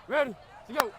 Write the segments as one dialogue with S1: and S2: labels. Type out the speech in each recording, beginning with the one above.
S1: Ready, to go.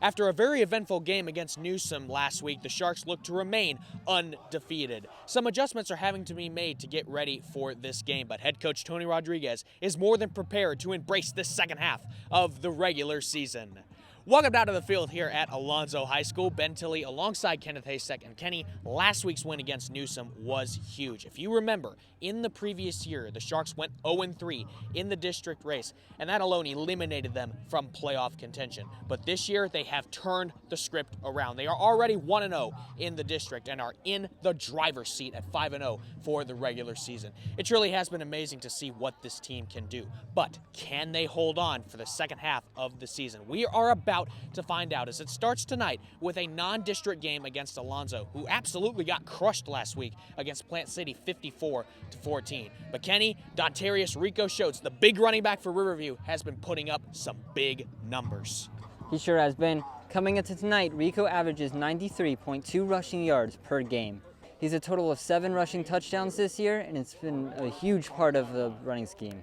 S2: After a very eventful game against Newsom last week, the Sharks look to remain undefeated. Some adjustments are having to be made to get ready for this game, but head coach Tony Rodriguez is more than prepared to embrace this second half of the regular season. Welcome down to the field here at Alonso High School. Ben Tilley alongside Kenneth Haystack and Kenny. Last week's win against Newsom was huge. If you remember, in the previous year, the Sharks went 0-3 in the district race, and that alone eliminated them from playoff contention. But this year, they have turned the script around. They are already 1-0 in the district and are in the driver's seat at 5-0 for the regular season. It truly has been amazing to see what this team can do. But can they hold on for the second half of the season? We are about to find out as it starts tonight with a non-district game against Alonso, who absolutely got crushed last week against Plant City 54-14. But Kenny, Dontarius Rico Shotes, the big running back for Riverview, has been putting up some big numbers.
S3: He sure has been. Coming into tonight, Rico averages 93.2 rushing yards per game. He's a total of 7 rushing touchdowns this year, and it's been a huge part of the running scheme.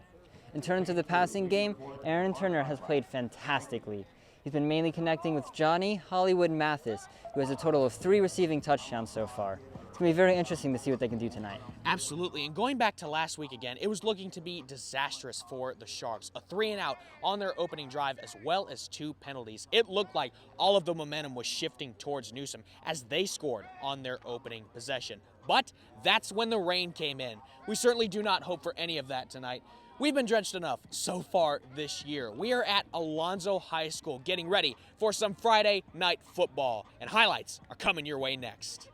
S3: In terms of the passing game, Aaron Turner has played fantastically. He's been mainly connecting with Johnny Hollywood Mathis, who has a total of 3 receiving touchdowns so far. It's going to be very interesting to see what they can do tonight.
S2: Absolutely, and going back to last week again, it was looking to be disastrous for the Sharks. A 3-and-out on their opening drive as well as 2 penalties. It looked like all of the momentum was shifting towards Newsom as they scored on their opening possession. But that's when the rain came in. We certainly do not hope for any of that tonight. We've been drenched enough so far this year. We are at Alonso High School getting ready for some Friday night football, and highlights are coming your way next.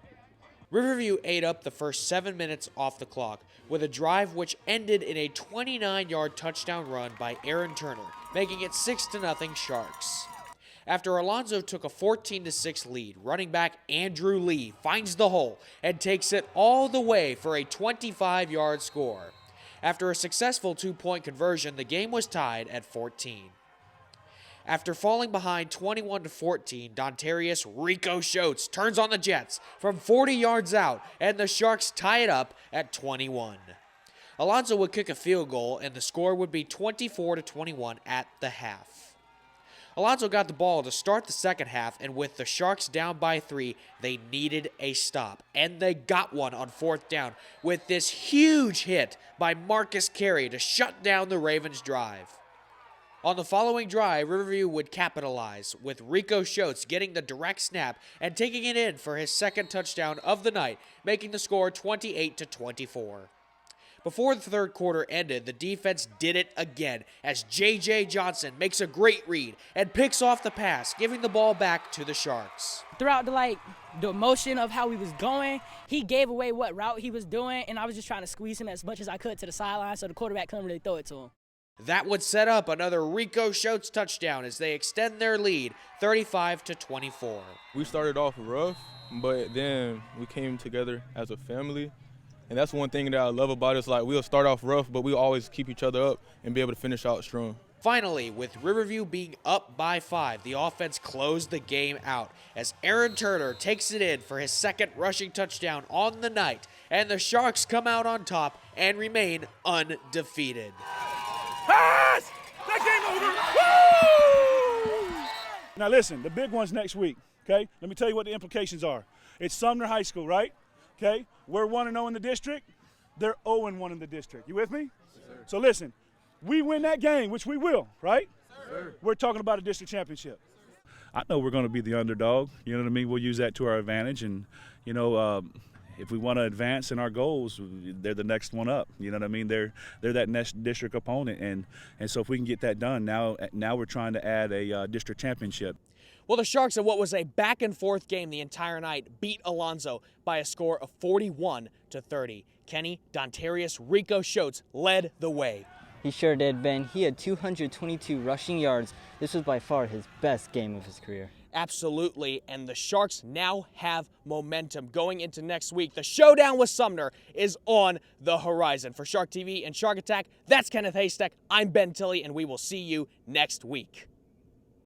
S2: Riverview ate up the first 7 minutes off the clock with a drive which ended in a 29-yard touchdown run by Aaron Turner, making it 6-0 Sharks. After Alonso took a 14-6 lead, running back Andrew Lee finds the hole and takes it all the way for a 25-yard score. After a successful 2-point conversion, the game was tied at 14. After falling behind 21-14, Dontarius Rico Shotes turns on the Jets from 40 yards out, and the Sharks tie it up at 21. Alonso would kick a field goal, and the score would be 24-21 at the half. Alonso got the ball to start the second half, and with the Sharks down by 3, they needed a stop. And they got one on 4th down with this huge hit by Marcus Carey to shut down the Ravens' drive. On the following drive, Riverview would capitalize, with Rico Shotes getting the direct snap and taking it in for his second touchdown of the night, making the score 28-24. Before the third quarter ended, the defense did it again as J.J. Johnson makes a great read and picks off the pass, giving the ball back to the Sharks.
S4: Throughout the motion of how he was going, he gave away what route he was doing, and I was just trying to squeeze him as much as I could to the sideline so the quarterback couldn't really throw it to him.
S2: That would set up another Rico Shotes touchdown as they extend their lead 35-24.
S5: We started off rough, but then we came together as a family. And that's one thing that I love about it. Is like we'll start off rough, but we'll always keep each other up and be able to finish out strong.
S2: Finally, with Riverview being up by 5, the offense closed the game out as Aaron Turner takes it in for his second rushing touchdown on the night, and the Sharks come out on top and remain undefeated.
S1: Pass! That game over! Woo!
S6: Now listen, the big one's next week, okay? Let me tell you what the implications are. It's Sumner High School, right? Okay, we're 1-0 in the district. They're 0-1 in the district. You with me? Yes, so listen, we win that game, which we will, right? Yes, we're talking about a district championship. I know we're going to be the underdog. You know what I mean? We'll use that to our advantage. And, you know, if we want to advance in our goals, they're the next one up. You know what I mean? They're that next district opponent. And so if we can get that done, now we're trying to add a district championship.
S2: Well, the Sharks, in what was a back-and-forth game the entire night, beat Alonso by a score of 41-30. Kenny, Dontarius Rico Shotes led the way.
S3: He sure did, Ben. He had 222 rushing yards. This was by far his best game of his career.
S2: Absolutely, and the Sharks now have momentum going into next week. The showdown with Sumner is on the horizon. For Shark TV and Shark Attack, that's Kenneth Haystack. I'm Ben Tilley, and we will see you next week.